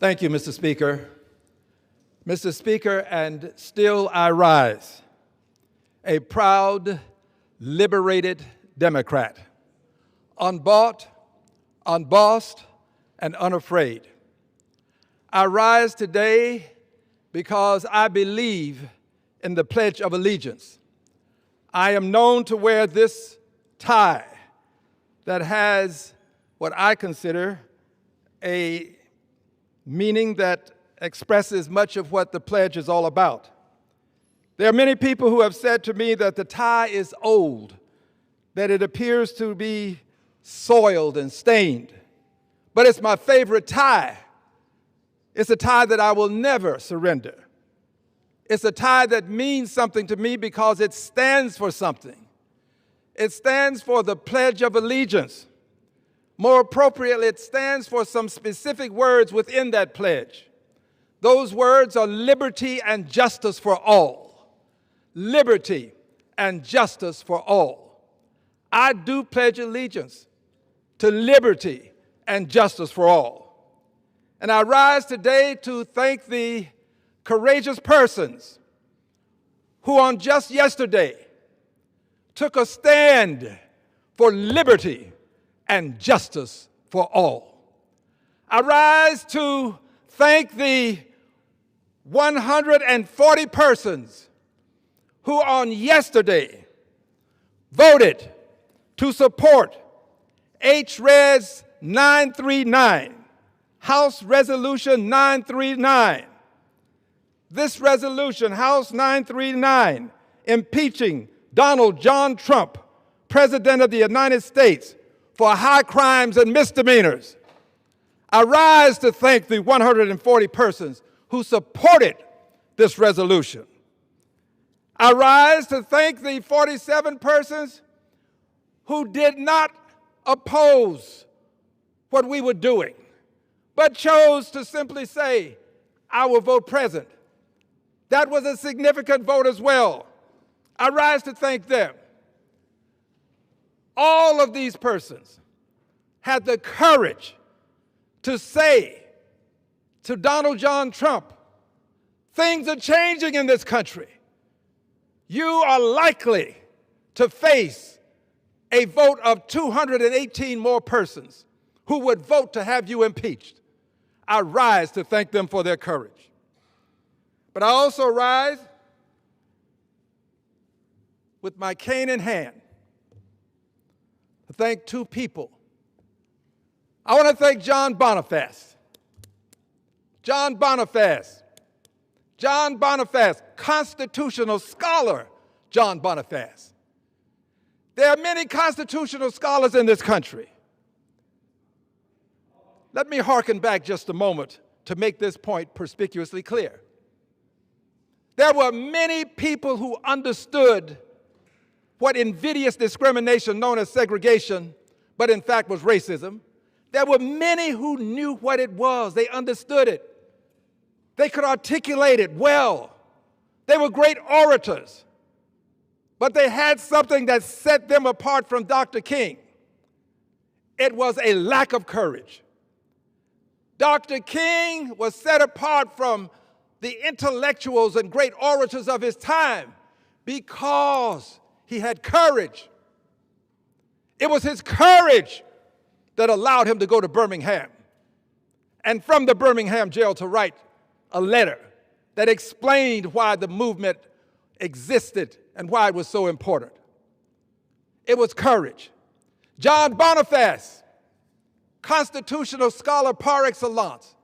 Thank you, Mr. Speaker. Mr. Speaker, and still I rise, a proud, liberated Democrat, unbought, unbossed, and unafraid. I rise today because I believe in the Pledge of Allegiance. I am known to wear this tie that has what I consider a meaning that expresses much of what the pledge is all about. There are many people who have said to me that the tie is old, that it appears to be soiled and stained, but it's my favorite tie. It's a tie that I will never surrender. It's a tie that means something to me because it stands for something. It stands for the Pledge of Allegiance. More appropriately, it stands for some specific words within that pledge. Those words are liberty and justice for all. Liberty and justice for all. I do pledge allegiance to liberty and justice for all. And I rise today to thank the courageous persons who on just yesterday took a stand for liberty and justice for all. I rise to thank the 140 persons who on yesterday voted to support H-Res 939, House Resolution 939. This resolution, House 939, impeaching Donald John Trump, President of the United States, for high crimes and misdemeanors. I rise to thank the 140 persons who supported this resolution. I rise to thank the 47 persons who did not oppose what we were doing, but chose to simply say, I will vote present. That was a significant vote as well. I rise to thank them. All of these persons had the courage to say to Donald John Trump, things are changing in this country. You are likely to face a vote of 218 more persons who would vote to have you impeached. I rise to thank them for their courage. But I also rise with my cane in hand to thank two people. I want to thank John Boniface. John Boniface, constitutional scholar John Boniface. There are many constitutional scholars in this country. Let me hearken back just a moment to make this point perspicuously clear. There were many people who understood what invidious discrimination known as segregation, but in fact was racism. There were many who knew what it was. They understood it. They could articulate it well. They were great orators. But they had something that set them apart from Dr. King. It was a lack of courage. Dr. King was set apart from the intellectuals and great orators of his time because he had courage. It was his courage that allowed him to go to Birmingham and from the Birmingham jail to write a letter that explained why the movement existed and why it was so important. It was courage. John Boniface, constitutional scholar par excellence.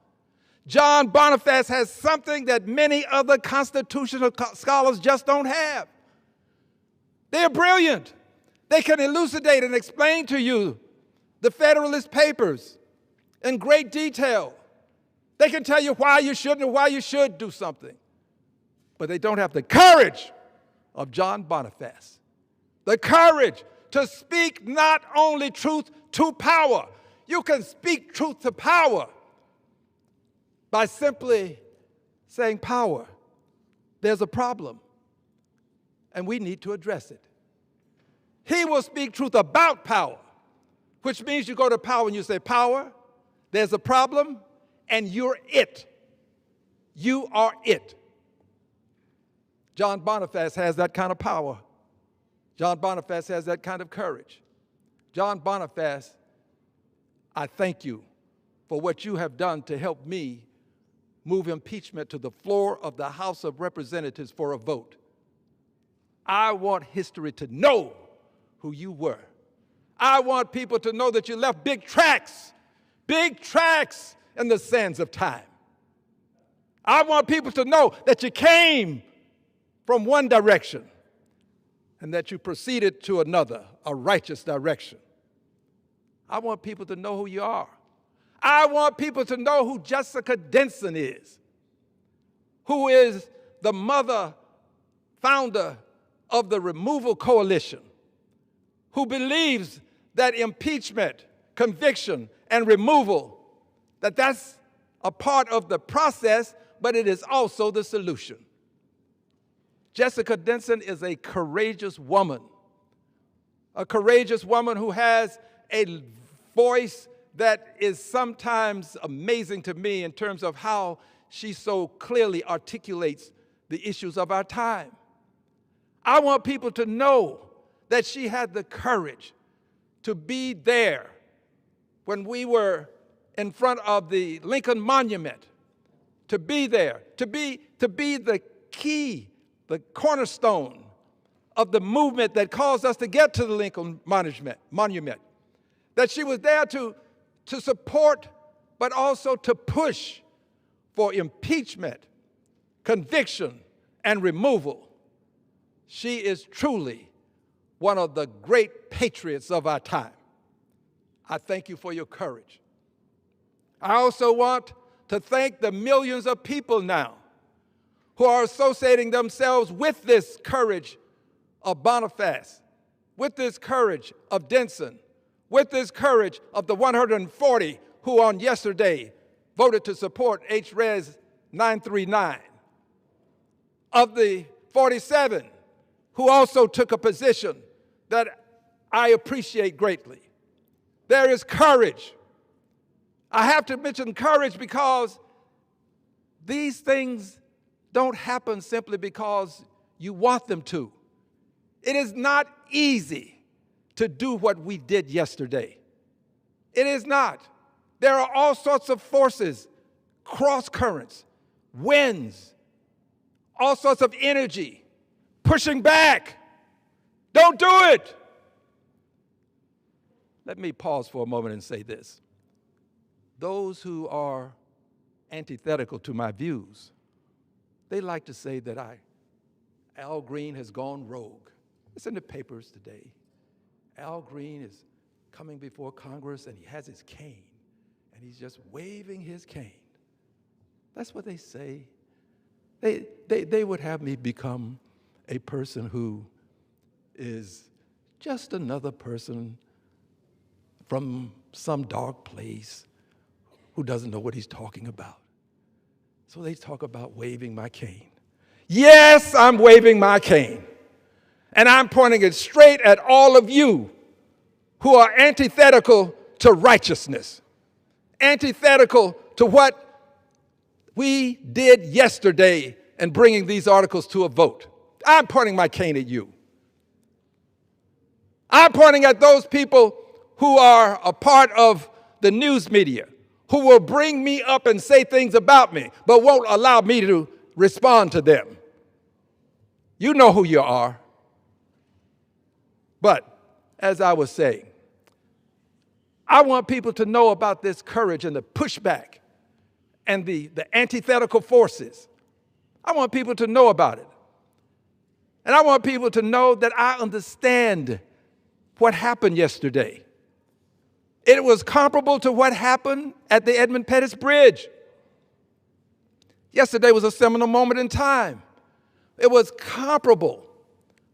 John Boniface has something that many other constitutional scholars just don't have. They're brilliant. They can elucidate and explain to you the Federalist Papers in great detail. They can tell you why you shouldn't and why you should do something. But they don't have the courage of John Boniface. The courage to speak not only truth to power. You can speak truth to power by simply saying, power, there's a problem, and we need to address it. He will speak truth about power, which means you go to power and you say, power, there's a problem, and you're it. You are it. John Boniface has that kind of power. John Boniface has that kind of courage. John Boniface, I thank you for what you have done to help me move impeachment to the floor of the House of Representatives for a vote. I want history to know who you were. I want people to know that you left big tracks in the sands of time. I want people to know that you came from one direction and that you proceeded to another, a righteous direction. I want people to know who you are. I want people to know who Jessica Denson is, who is the mother, founder of the Removal Coalition, who believes that impeachment, conviction, and removal, that's a part of the process, but it is also the solution. Jessica Denson is a courageous woman who has a voice that is sometimes amazing to me in terms of how she so clearly articulates the issues of our time. I want people to know that she had the courage to be there when we were in front of the Lincoln Monument, to be there, to be the key, the cornerstone of the movement that caused us to get to the Lincoln Monument. That she was there to support, but also to push for impeachment, conviction, and removal. She is truly one of the great patriots of our time. I thank you for your courage. I also want to thank the millions of people now who are associating themselves with this courage of Boniface, with this courage of Denson, with this courage of the 140 who on yesterday voted to support H-Res 939, of the 47 who also took a position that I appreciate greatly. There is courage. I have to mention courage because these things don't happen simply because you want them to. It is not easy to do what we did yesterday. It is not. There are all sorts of forces, cross currents, winds, all sorts of energy, pushing back. Don't do it. Let me pause for a moment and say this. Those who are antithetical to my views, they like to say that Al Green has gone rogue. It's in the papers today. Al Green is coming before Congress and he has his cane and he's just waving his cane. That's what they say. They would have me become a person who is just another person from some dark place who doesn't know what he's talking about. So they talk about waving my cane. Yes, I'm waving my cane. And I'm pointing it straight at all of you who are antithetical to righteousness, antithetical to what we did yesterday in bringing these articles to a vote. I'm pointing my cane at you. I'm pointing at those people who are a part of the news media, who will bring me up and say things about me, but won't allow me to respond to them. You know who you are. But as I was saying, I want people to know about this courage and the pushback and the antithetical forces. I want people to know about it. And I want people to know that I understand what happened yesterday. It was comparable to what happened at the Edmund Pettus Bridge. Yesterday was a seminal moment in time. It was comparable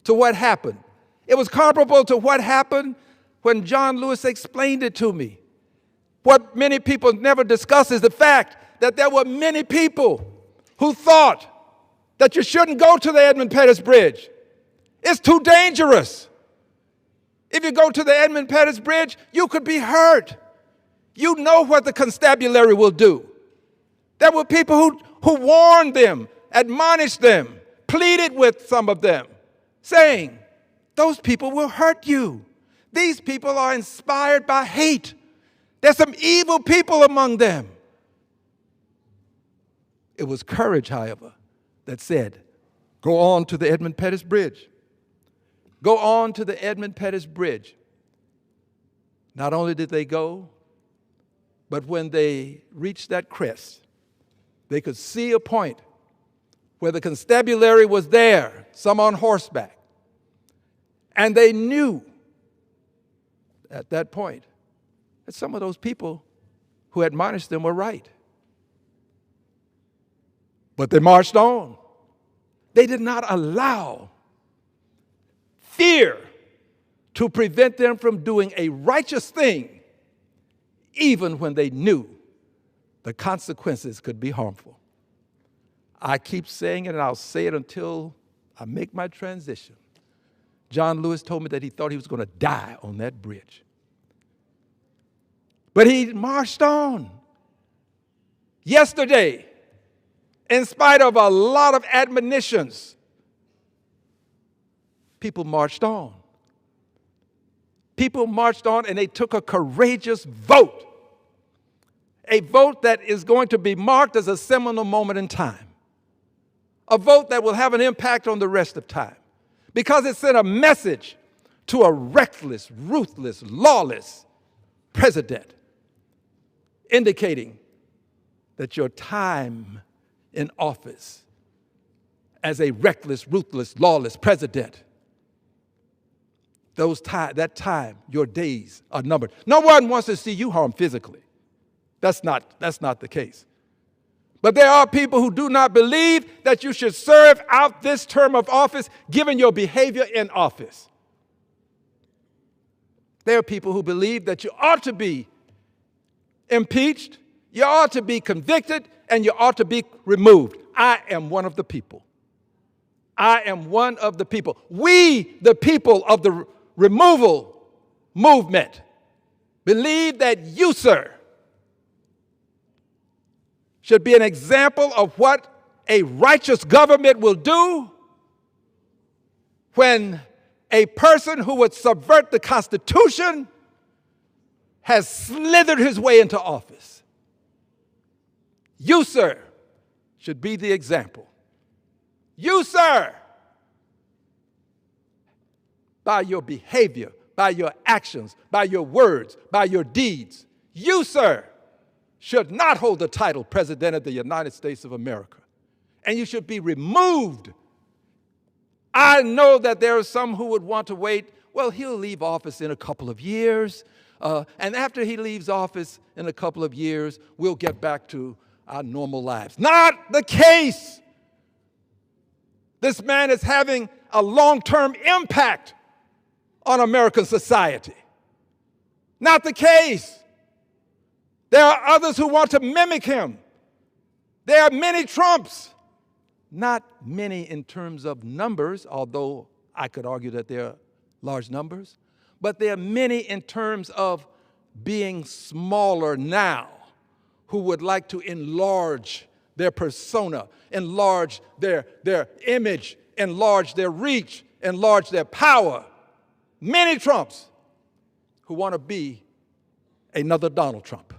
to what happened. It was comparable to what happened when John Lewis explained it to me. What many people never discuss is the fact that there were many people who thought that you shouldn't go to the Edmund Pettus Bridge. It's too dangerous. If you go to the Edmund Pettus Bridge, you could be hurt. You know what the constabulary will do. There were people who warned them, admonished them, pleaded with some of them, saying, those people will hurt you. These people are inspired by hate. There's some evil people among them. It was courage, however, that said, go on to the Edmund Pettus Bridge. Go on to the Edmund Pettus Bridge. Not only did they go, but when they reached that crest, they could see a point where the constabulary was there, some on horseback. And they knew at that point that some of those people who admonished them were right. But they marched on. They did not allow fear to prevent them from doing a righteous thing, even when they knew the consequences could be harmful. I keep saying it, and I'll say it until I make my transition. John Lewis told me that he thought he was going to die on that bridge. But he marched on. Yesterday, in spite of a lot of admonitions, people marched on. People marched on and they took a courageous vote. A vote that is going to be marked as a seminal moment in time. A vote that will have an impact on the rest of time. Because it sent a message to a reckless, ruthless, lawless president, indicating that your time in office as a reckless, ruthless, lawless president, that time, your days are numbered. No one wants to see you harmed physically. That's not the case. But there are people who do not believe that you should serve out this term of office given your behavior in office. There are people who believe that you ought to be impeached, you ought to be convicted, and you ought to be removed. I am one of the people. I am one of the people. We, the people of the removal movement, believe that you, sir, should be an example of what a righteous government will do when a person who would subvert the Constitution has slithered his way into office. You, sir, should be the example. You, sir, by your behavior, by your actions, by your words, by your deeds, you, sir, should not hold the title President of the United States of America. And you should be removed. I know that there are some who would want to wait. Well, he'll leave office in a couple of years. And after he leaves office in a couple of years, we'll get back to our normal lives. Not the case. This man is having a long-term impact on American society. Not the case. There are others who want to mimic him. There are many Trumps. Not many in terms of numbers, although I could argue that there are large numbers. But there are many in terms of being smaller now who would like to enlarge their persona, enlarge their image, enlarge their reach, enlarge their power. Many Trumps who want to be another Donald Trump.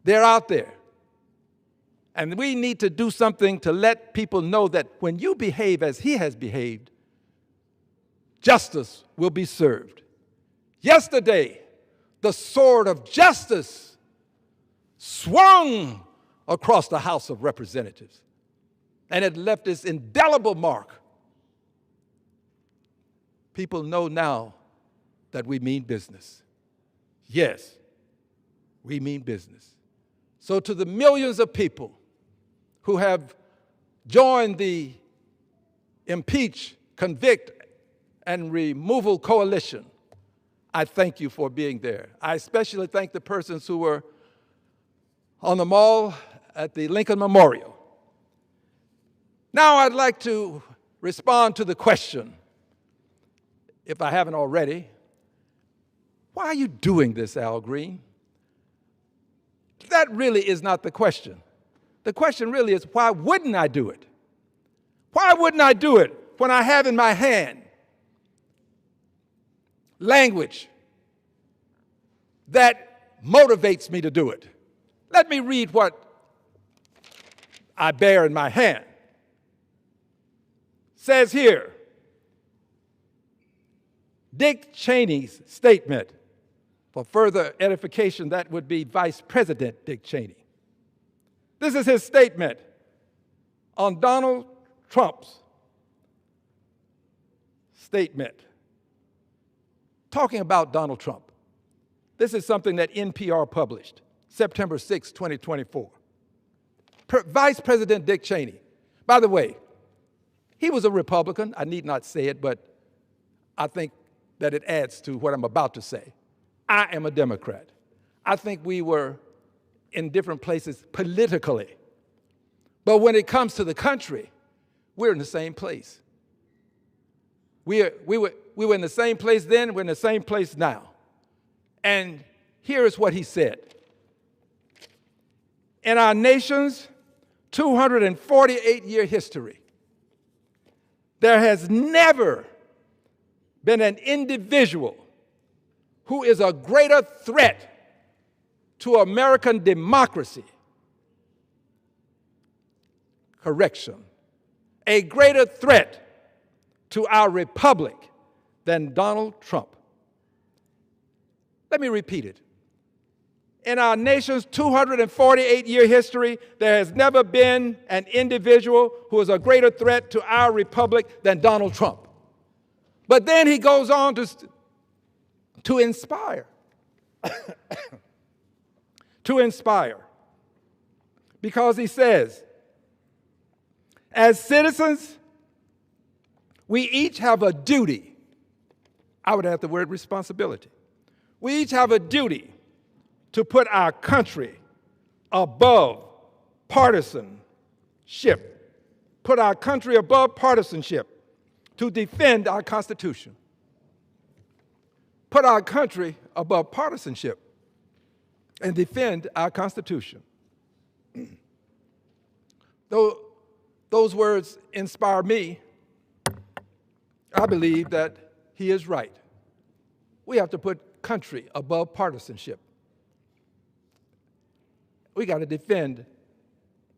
They're out there. And we need to do something to let people know that when you behave as he has behaved, justice will be served. Yesterday, the sword of justice swung across the House of Representatives, and it left its indelible mark. People know now that we mean business. Yes, we mean business. So to the millions of people who have joined the impeach, convict, and removal coalition, I thank you for being there. I especially thank the persons who were on the mall at the Lincoln Memorial. Now I'd like to respond to the question, if I haven't already, why are you doing this, Al Green? That really is not the question. The question really is, why wouldn't I do it? Why wouldn't I do it when I have in my hand language that motivates me to do it? Let me read what I bear in my hand. It says here, Dick Cheney's statement. For further edification, that would be Vice President Dick Cheney. This is his statement on Donald Trump's statement, talking about Donald Trump. This is something that NPR published, September 6, 2024. Vice President Dick Cheney. By the way, he was a Republican. I need not say it, but I think that it adds to what I'm about to say. I am a Democrat. I think we were in different places politically. But when it comes to the country, we're in the same place. We were in the same place then, we're in the same place now. And here is what he said. In our nation's 248-year history, there has never been an individual who is a greater threat to American democracy. Correction. A greater threat to our republic than Donald Trump. Let me repeat it. In our nation's 248-year history, there has never been an individual who is a greater threat to our republic than Donald Trump. But then he goes on to inspire. To inspire. Because he says, as citizens, we each have a duty. I would add the word responsibility. We each have a duty to put our country above partisanship. Put our country above partisanship to defend our Constitution. Put our country above partisanship and defend our Constitution. Though those words inspire me, I believe that he is right. We have to put country above partisanship. We got to defend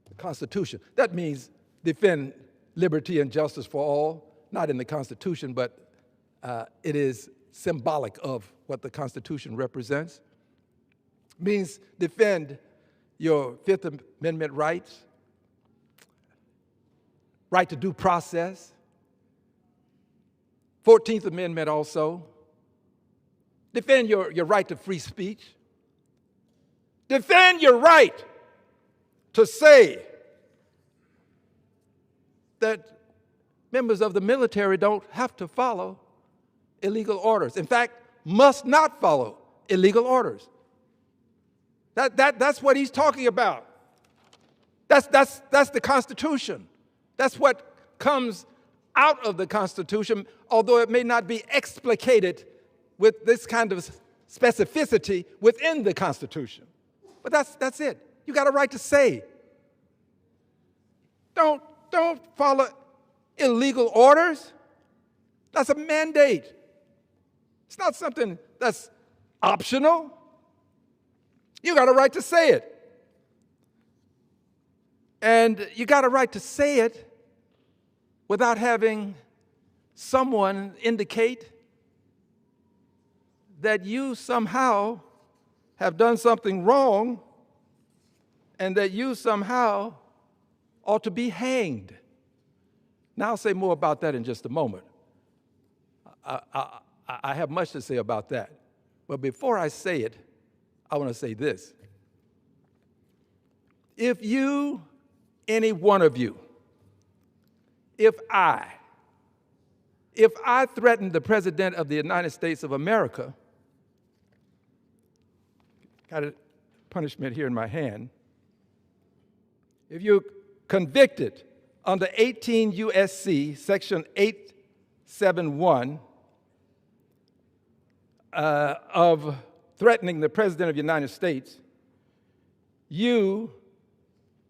the Constitution. That means defend liberty and justice for all, not in the Constitution, but it is symbolic of what the Constitution represents. It means defend your Fifth Amendment rights, right to due process, 14th Amendment also. Defend your right to free speech. Defend your right to say that members of the military don't have to follow illegal orders. In fact, must not follow illegal orders. That's what he's talking about. That's the Constitution. That's what comes out of the Constitution, although it may not be explicated with this kind of specificity within the Constitution. But that's it. You got a right to say. Don't follow illegal orders. That's a mandate. It's not something that's optional. You got a right to say it. And you got a right to say it without having someone indicate that you somehow have done something wrong and that you somehow ought to be hanged. Now, I'll say more about that in just a moment. I have much to say about that. But before I say it, I want to say this. If you, any one of you, if I threatened the President of the United States of America, got a punishment here in my hand, if you're convicted under 18 U.S.C. Section 871 of threatening the President of the United States, you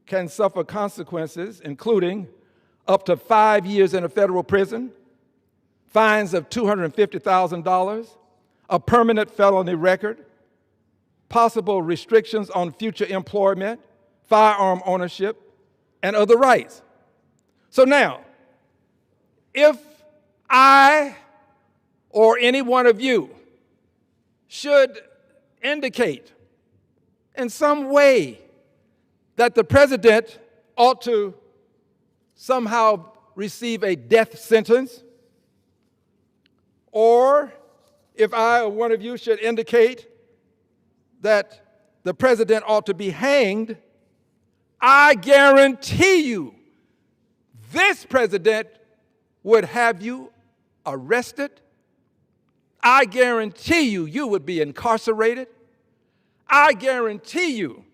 can suffer consequences, including up to 5 years in a federal prison, fines of $250,000, a permanent felony record, possible restrictions on future employment, firearm ownership, and other rights. So now, if I or any one of you should indicate in some way that the president ought to somehow receive a death sentence, or if I or one of you should indicate that the president ought to be hanged, I guarantee you this president would have you arrested. I guarantee you, you would be incarcerated. I guarantee you,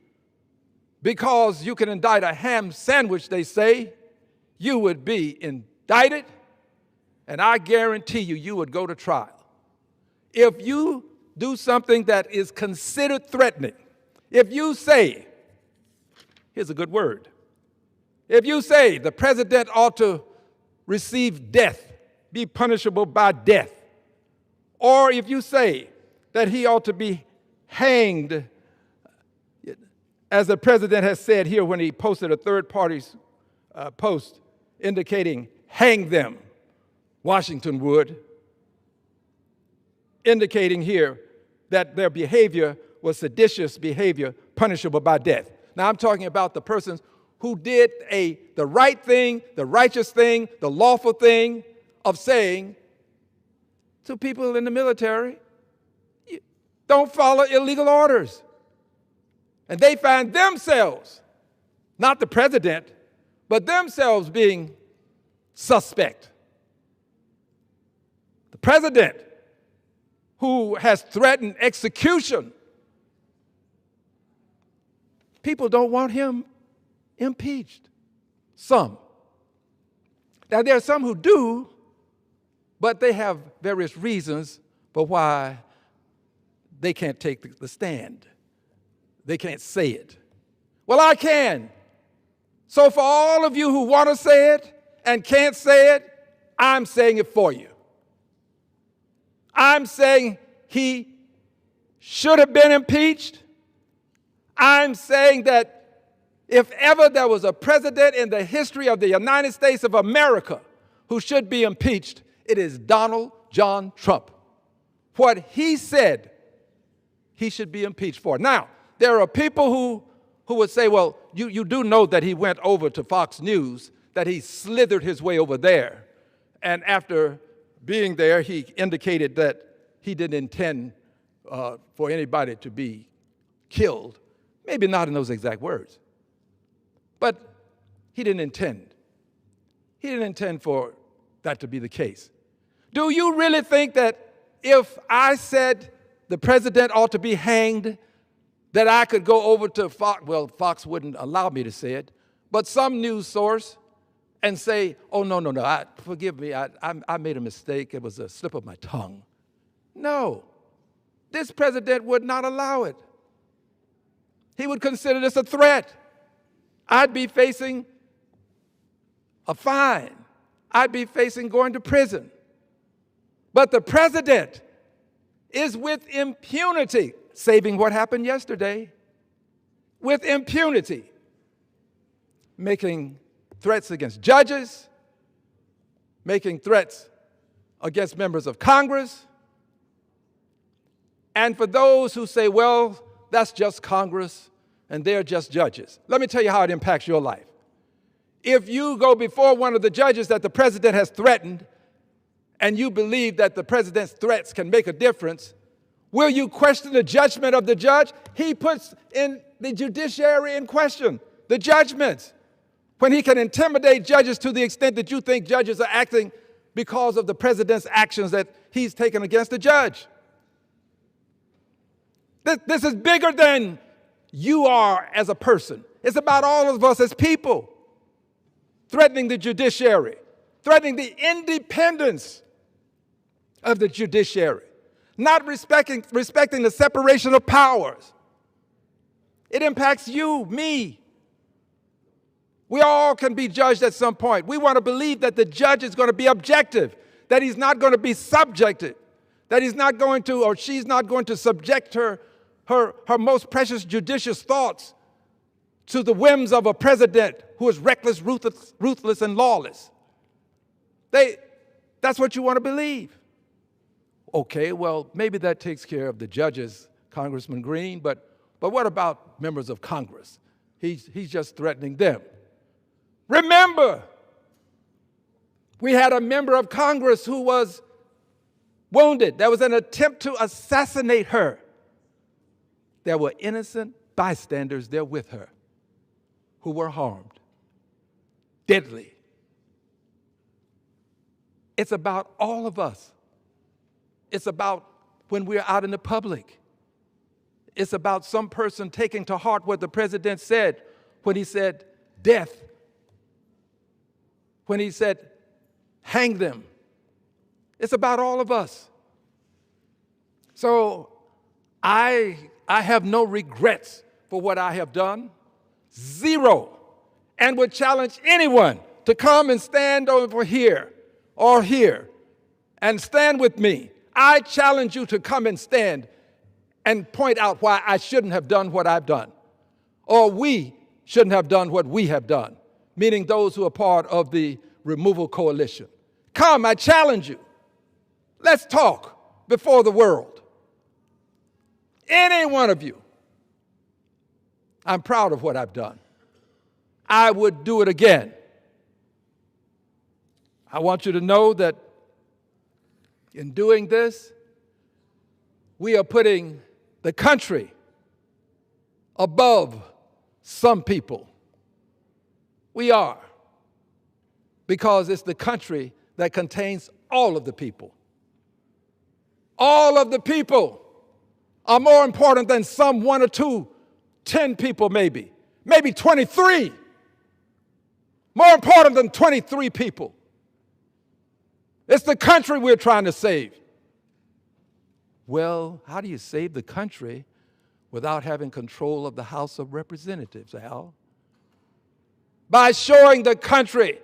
because you can indict a ham sandwich, they say, you would be indicted, and I guarantee you, you would go to trial. If you do something that is considered threatening, if you say, here's a good word, if you say the president ought to receive death, be punishable by death, or if you say that he ought to be hanged, as the president has said here when he posted a third party's post indicating hang them, Washington would, indicating here that their behavior was seditious behavior punishable by death. Now I'm talking about the persons who did the right thing, the righteous thing, the lawful thing of saying to people in the military, don't follow illegal orders. And they find themselves, not the president, but themselves being suspect. The president who has threatened execution, people don't want him impeached. Some. Now, there are some who do, but they have various reasons for why they can't take the stand. They can't say it. Well, I can. So for all of you who want to say it and can't say it, I'm saying it for you. I'm saying he should have been impeached. I'm saying that if ever there was a president in the history of the United States of America who should be impeached, it is Donald John Trump. What he said, he should be impeached for. Now, there are people who would say, well, you do know that he went over to Fox News, that he slithered his way over there. And after being there, he indicated that he didn't intend for anybody to be killed. Maybe not in those exact words. But he didn't intend. He didn't intend for that to be the case. Do you really think that if I said the president ought to be hanged, that I could go over to Fox, well, Fox wouldn't allow me to say it, but some news source and say, oh, no, forgive me, I made a mistake, it was a slip of my tongue. No, this president would not allow it. He would consider this a threat. I'd be facing a fine. I'd be facing going to prison. But the president is with impunity, saving what happened yesterday, with impunity, making threats against judges, making threats against members of Congress. And for those who say, well, that's just Congress and they're just judges, let me tell you how it impacts your life. If you go before one of the judges that the president has threatened and you believe that the president's threats can make a difference, will you question the judgment of the judge? He puts in the judiciary in question, the judgments, when he can intimidate judges to the extent that you think judges are acting because of the president's actions that he's taken against the judge. This is bigger than you are as a person. It's about all of us as people, threatening the judiciary, threatening the independence of the judiciary, not respecting the separation of powers. It impacts you, me. We all can be judged at some point. We want to believe that the judge is going to be objective, that he's not going to be subjective, that he's not going to, or she's not going to subject her most precious judicious thoughts to the whims of a president who is reckless, ruthless, and lawless. That's what you want to believe. Okay, well, maybe that takes care of the judges, Congressman Green, but what about members of Congress? He's just threatening them. Remember, we had a member of Congress who was wounded. There was an attempt to assassinate her. There were innocent bystanders there with her who were harmed. Deadly. It's about all of us. It's about when we're out in the public. It's about some person taking to heart what the president said when he said death, when he said hang them. It's about all of us. So I have no regrets for what I have done, zero, and would challenge anyone to come and stand over here or here and stand with me. I challenge you to come and stand and point out why I shouldn't have done what I've done, or we shouldn't have done what we have done, meaning those who are part of the removal coalition. Come, I challenge you. Let's talk before the world. Any one of you. I'm proud of what I've done. I would do it again. I want you to know that in doing this, we are putting the country above some people. We are. Because it's the country that contains all of the people. All of the people are more important than some 1 or 2, 10 people maybe 23. More important than 23 people. It's the country we're trying to save. Well, how do you save the country without having control of the House of Representatives, Al? By showing the country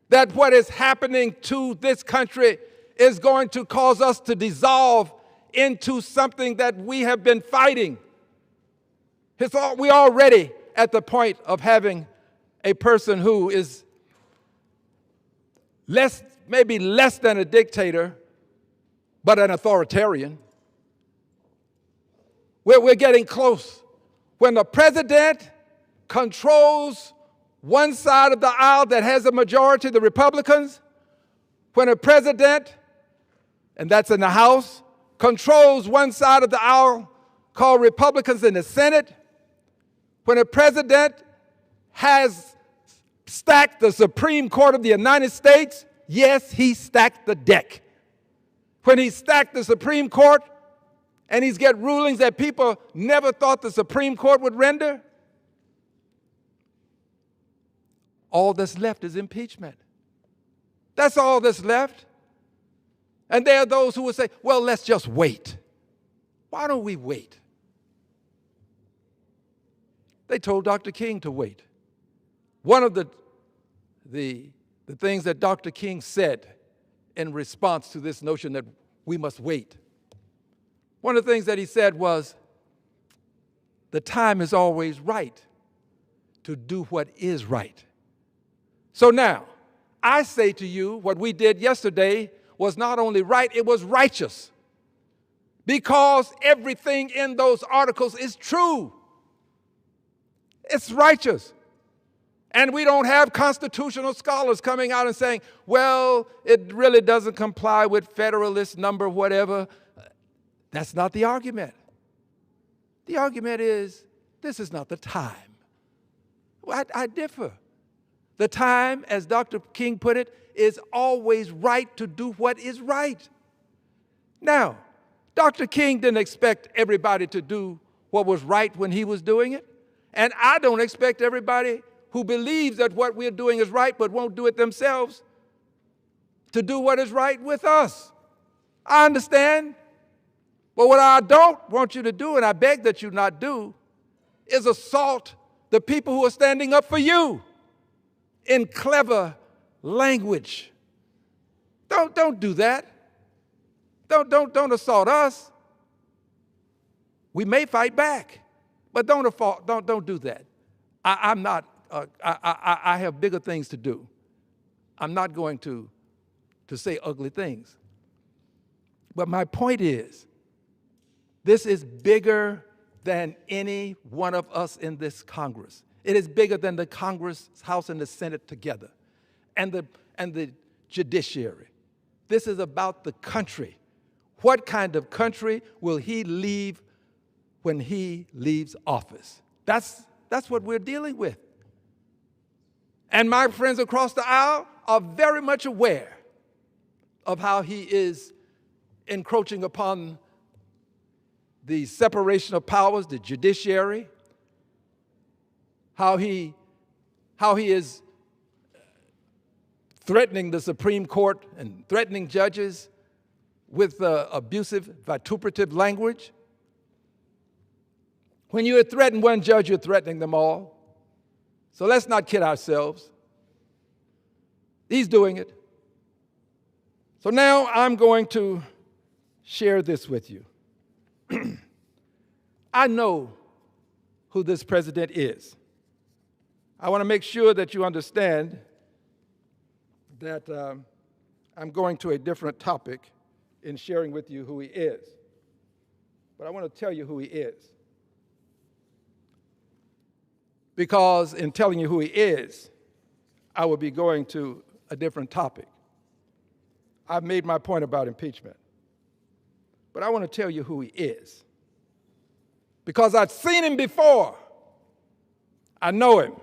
that what is happening to this country is going to cause us to dissolve into something that we have been fighting. We're already at the point of having a person who is maybe less than a dictator, but an authoritarian. We're getting close. When the president controls one side of the aisle that has a majority, the Republicans, when a president, and that's in the House, controls one side of the aisle called Republicans in the Senate, when a president has stacked the Supreme Court of the United States, yes, he stacked the deck. When he stacked the Supreme Court and he's get rulings that people never thought the Supreme Court would render, all that's left is impeachment. That's all that's left. And there are those who will say, well, let's just wait. Why don't we wait? They told Dr. King to wait. One of the things that Dr. King said in response to this notion that we must wait, one of the things that he said was, the time is always right to do what is right. So now, I say to you, what we did yesterday was not only right, it was righteous. Because everything in those articles is true. It's righteous. And we don't have constitutional scholars coming out and saying, well, it really doesn't comply with Federalist number whatever. That's not the argument. The argument is, this is not the time. I differ. The time, as Dr. King put it, is always right to do what is right. Now, Dr. King didn't expect everybody to do what was right when he was doing it. And I don't expect everybody who believes that what we're doing is right but won't do it themselves to do what is right with us. I understand. But what I don't want you to do, and I beg that you not do, is assault the people who are standing up for you in clever language. Don't do that. Don't assault us. We may fight back, but don't do that. I have bigger things to do. I'm not going to say ugly things. But my point is, this is bigger than any one of us in this Congress. It is bigger than the Congress, House, and the Senate together, and the judiciary. This is about the country. What kind of country will he leave when he leaves office? That's what we're dealing with. And my friends across the aisle are very much aware of how he is encroaching upon the separation of powers, the judiciary, how he is threatening the Supreme Court and threatening judges with abusive, vituperative language. When you threaten one judge, you're threatening them all. So let's not kid ourselves. He's doing it. So now I'm going to share this with you. I know who this president is. I want to make sure that you understand that I'm going to a different topic in sharing with you who he is. But I want to tell you who he is. Because in telling you who he is, I will be going to a different topic. I've made my point about impeachment. But I want to tell you who he is. Because I've seen him before. I know him.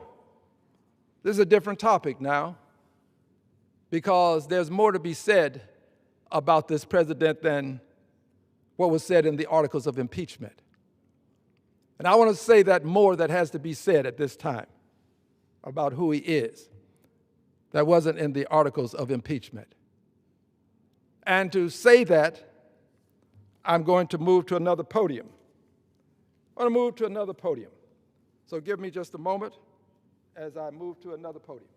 This is a different topic now. Because there's more to be said about this president than what was said in the articles of impeachment. And I want to say that more that has to be said at this time about who he is that wasn't in the articles of impeachment. And to say that, I'm going to move to another podium. I want to move to another podium. So give me just a moment as I move to another podium.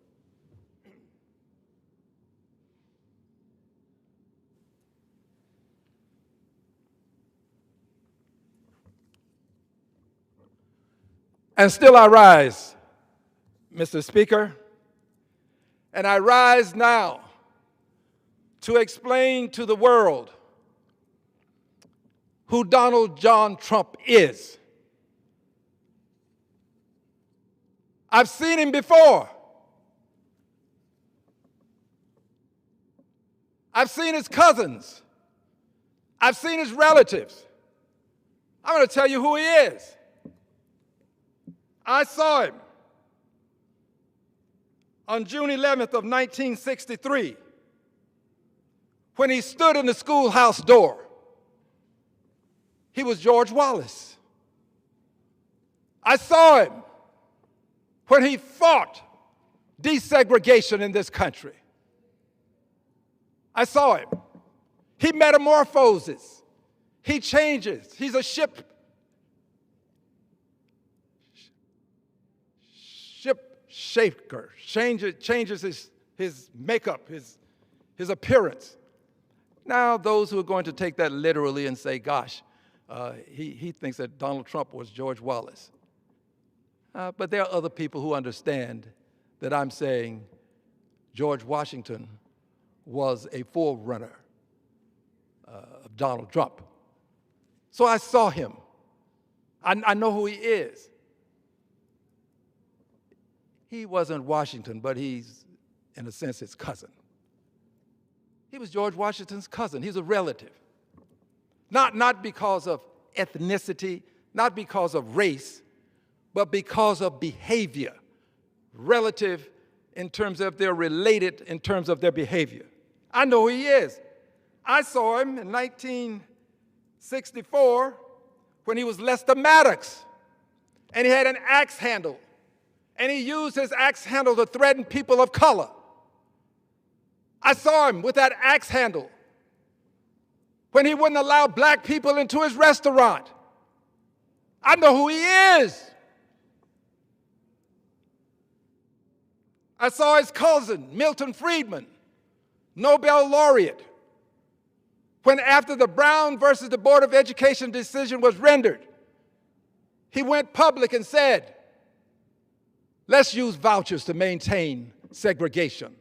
And still I rise, Mr. Speaker, and I rise now to explain to the world who Donald John Trump is. I've seen him before. I've seen his cousins. I've seen his relatives. I'm going to tell you who he is. I saw him on June 11th of 1963 when he stood in the schoolhouse door. He was George Wallace. I saw him when he fought desegregation in this country. I saw him. He metamorphoses. He changes. He's a ship shaker, changes his makeup, his appearance. Now, those who are going to take that literally and say, gosh, he thinks that Donald Trump was George Wallace. But there are other people who understand that I'm saying George Washington was a forerunner of Donald Trump. So I saw him. I know who he is. He wasn't Washington, but he's, in a sense, his cousin. He was George Washington's cousin. He's a relative. Not because of ethnicity, not because of race, but because of behavior. Relative in terms of they're related in terms of their behavior. I know who he is. I saw him in 1964 when he was Lester Maddox, and he had an axe handle. And he used his axe handle to threaten people of color. I saw him with that axe handle when he wouldn't allow black people into his restaurant. I know who he is. I saw his cousin, Milton Friedman, Nobel laureate, when after the Brown versus the Board of Education decision was rendered, he went public and said, let's use vouchers to maintain segregation.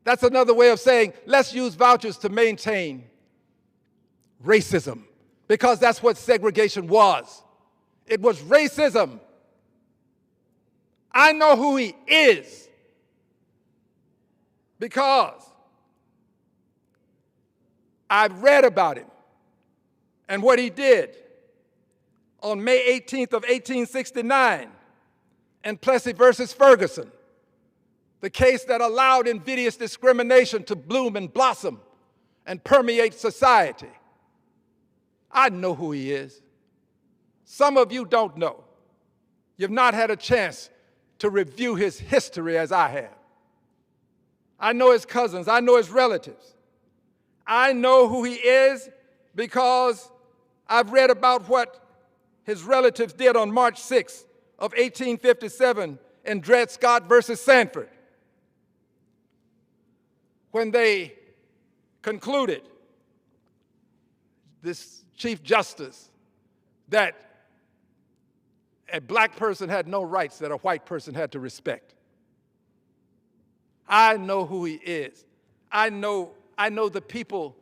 That's another way of saying, let's use vouchers to maintain racism, because that's what segregation was. It was racism. I know who he is because I've read about him and what he did on May 18th of 1869 in Plessy versus Ferguson, the case that allowed invidious discrimination to bloom and blossom and permeate society. I know who he is. Some of you don't know. You've not had a chance to review his history as I have. I know his cousins. I know his relatives. I know who he is because I've read about what his relatives did on March 6th of 1857 in Dred Scott versus Sanford, when they concluded, this Chief Justice, that a black person had no rights that a white person had to respect. I know who he is. I know the people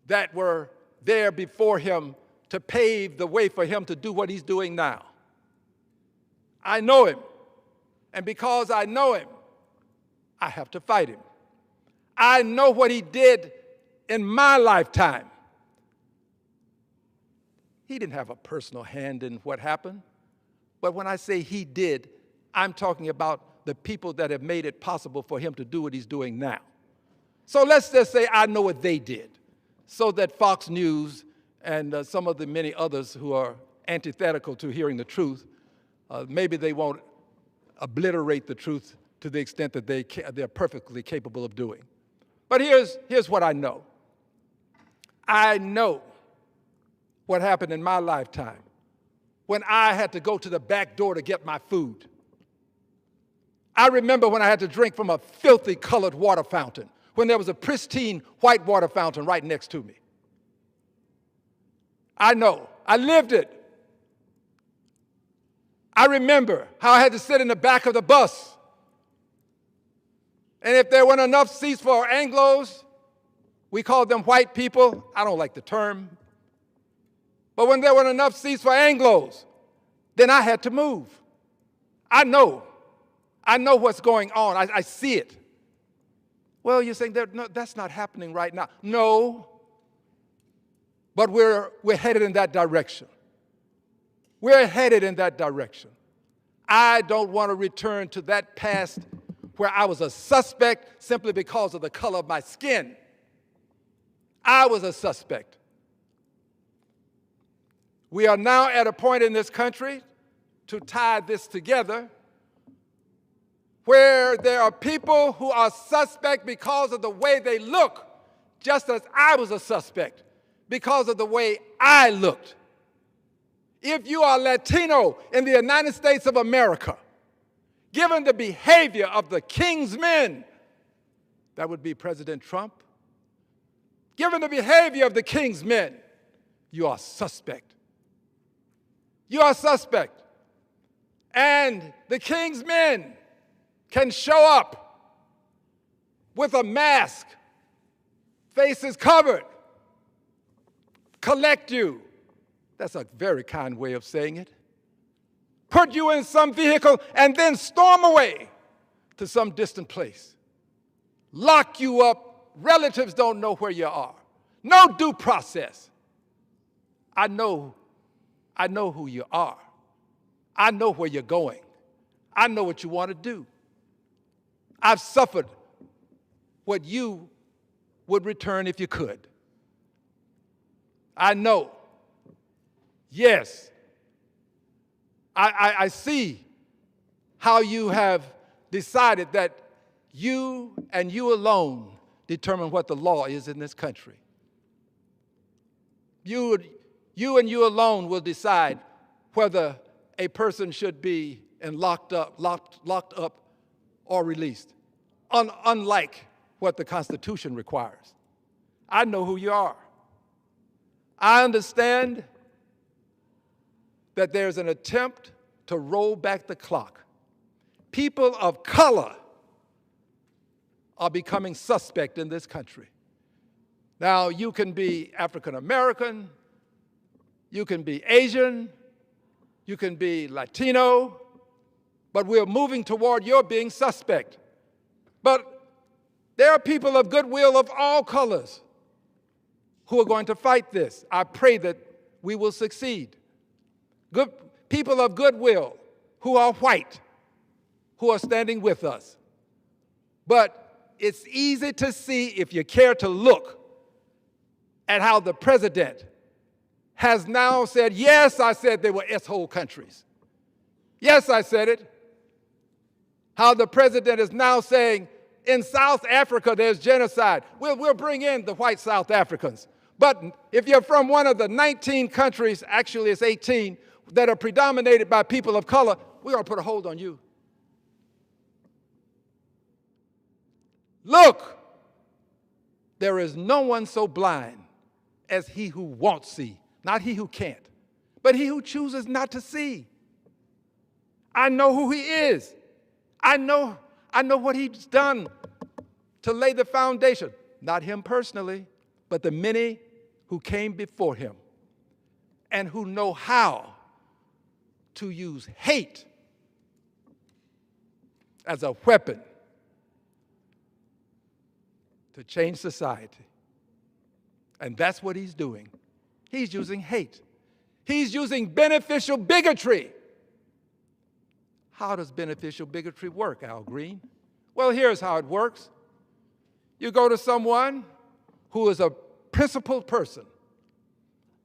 that were there before him to pave the way for him to do what he's doing now. I know him. And because I know him, I have to fight him. I know what he did in my lifetime. He didn't have a personal hand in what happened. But when I say he did, I'm talking about the people that have made it possible for him to do what he's doing now. So let's just say I know what they did, so that Fox News and some of the many others who are antithetical to hearing the truth, maybe they won't obliterate the truth to the extent that they're perfectly capable of doing. But here's what I know. I know what happened in my lifetime when I had to go to the back door to get my food. I remember when I had to drink from a filthy colored water fountain, when there was a pristine white water fountain right next to me. I know. I lived it. I remember how I had to sit in the back of the bus. And if there weren't enough seats for Anglos, we called them white people. I don't like the term. But when there weren't enough seats for Anglos, then I had to move. I know what's going on. I see it. Well, you're saying no, that's not happening right now. No, but we're headed in that direction. We're headed in that direction. I don't want to return to that past where I was a suspect simply because of the color of my skin. I was a suspect. We are now at a point in this country, to tie this together, where there are people who are suspect because of the way they look, just as I was a suspect because of the way I looked. If you are Latino in the United States of America, given the behavior of the king's men, that would be President Trump, given the behavior of the king's men, you are suspect. You are suspect. And the king's men can show up with a mask, faces covered, collect you. That's a very kind way of saying it. Put you in some vehicle and then storm away to some distant place. Lock you up. Relatives don't know where you are. No due process. I know who you are. I know where you're going. I know what you want to do. I've suffered what you would return if you could. I know. Yes. I see how you have decided that you and you alone determine what the law is in this country. You and you alone will decide whether a person should be locked up or released, unlike what the Constitution requires. I know who you are. I understand that there's an attempt to roll back the clock. People of color are becoming suspect in this country. Now, you can be African American, you can be Asian, you can be Latino, but we're moving toward your being suspect. But there are people of goodwill of all colors who are going to fight this. I pray that we will succeed. Good people of goodwill who are white, who are standing with us. But it's easy to see, if you care to look, at how the president has now said, yes, I said they were S-hole countries. Yes, I said it. How the president is now saying, in South Africa, there's genocide. We'll bring in the white South Africans. But if you're from one of the 19 countries, actually it's 18, that are predominated by people of color, we're going to put a hold on you. Look, there is no one so blind as he who won't see, not he who can't, but he who chooses not to see. I know who he is. I know what he's done to lay the foundation, not him personally, but the many who came before him and who know how to use hate as a weapon to change society. And that's what he's doing. He's using hate. He's using beneficial bigotry. How does beneficial bigotry work, Al Green? Well, here's how it works. You go to someone who is a principled person,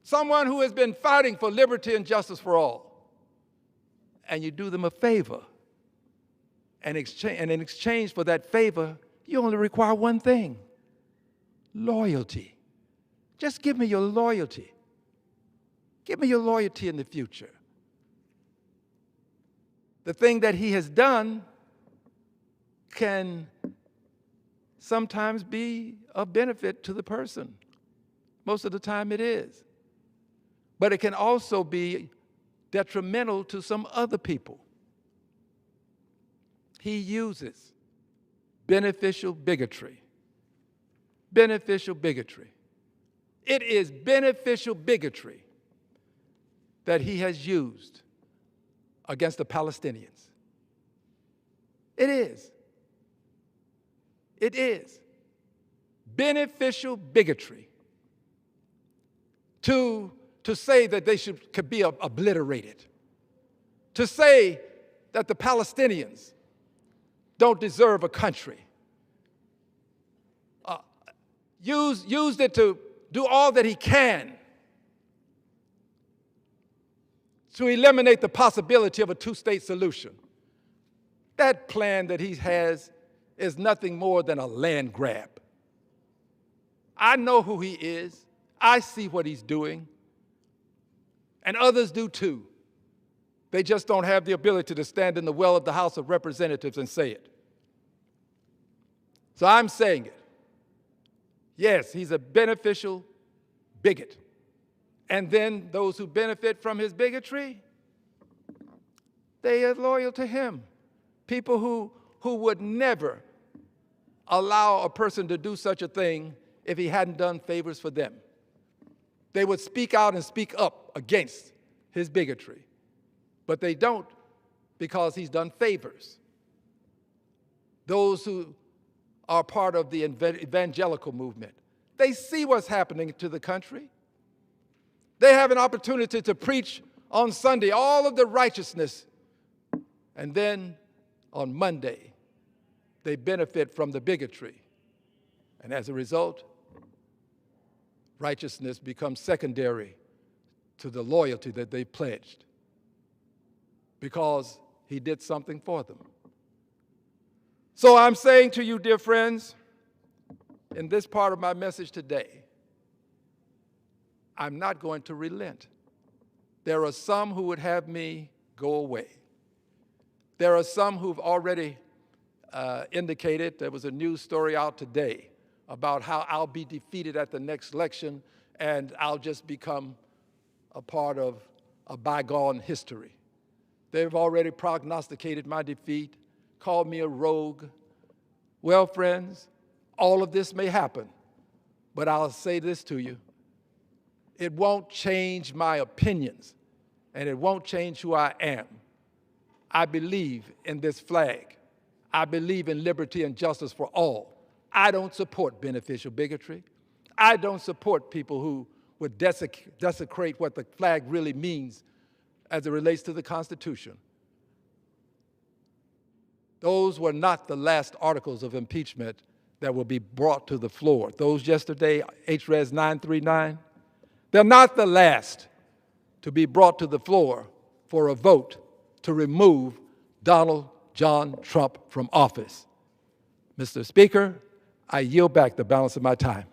someone who has been fighting for liberty and justice for all, and you do them a favor. And in exchange for that favor, you only require one thing: loyalty. Just give me your loyalty. Give me your loyalty in the future. The thing that he has done can sometimes be of benefit to the person. Most of the time it is. But it can also be detrimental to some other people. He uses beneficial bigotry. Beneficial bigotry. It is beneficial bigotry that he has used against the Palestinians. It is. It is beneficial bigotry to say that they could be obliterated, to say that the Palestinians don't deserve a country. Used it to do all that he can to eliminate the possibility of a two-state solution. That plan that he has is nothing more than a land grab. I know who he is. I see what he's doing. And others do too. They just don't have the ability to stand in the well of the House of Representatives and say it. So I'm saying it. Yes, he's a beneficial bigot. And then those who benefit from his bigotry, they are loyal to him. People who would never allow a person to do such a thing if he hadn't done favors for them. They would speak out and speak up against his bigotry. But they don't, because he's done favors. Those who are part of the evangelical movement, they see what's happening to the country. They have an opportunity to preach on Sunday all of the righteousness, and then on Monday, they benefit from the bigotry. And as a result, righteousness becomes secondary to the loyalty that they pledged because he did something for them. So I'm saying to you, dear friends, in this part of my message today, I'm not going to relent. There are some who would have me go away. There are some who've already indicated, there was a news story out today about how I'll be defeated at the next election and I'll just become a part of a bygone history. They've already prognosticated my defeat, called me a rogue. Well, friends, all of this may happen, but I'll say this to you. It won't change my opinions, and it won't change who I am. I believe in this flag. I believe in liberty and justice for all. I don't support beneficial bigotry. I don't support people who would desecrate what the flag really means as it relates to the Constitution. Those were not the last articles of impeachment that will be brought to the floor. Those yesterday, HRES 939, they're not the last to be brought to the floor for a vote to remove Donald John Trump from office. Mr. Speaker, I yield back the balance of my time.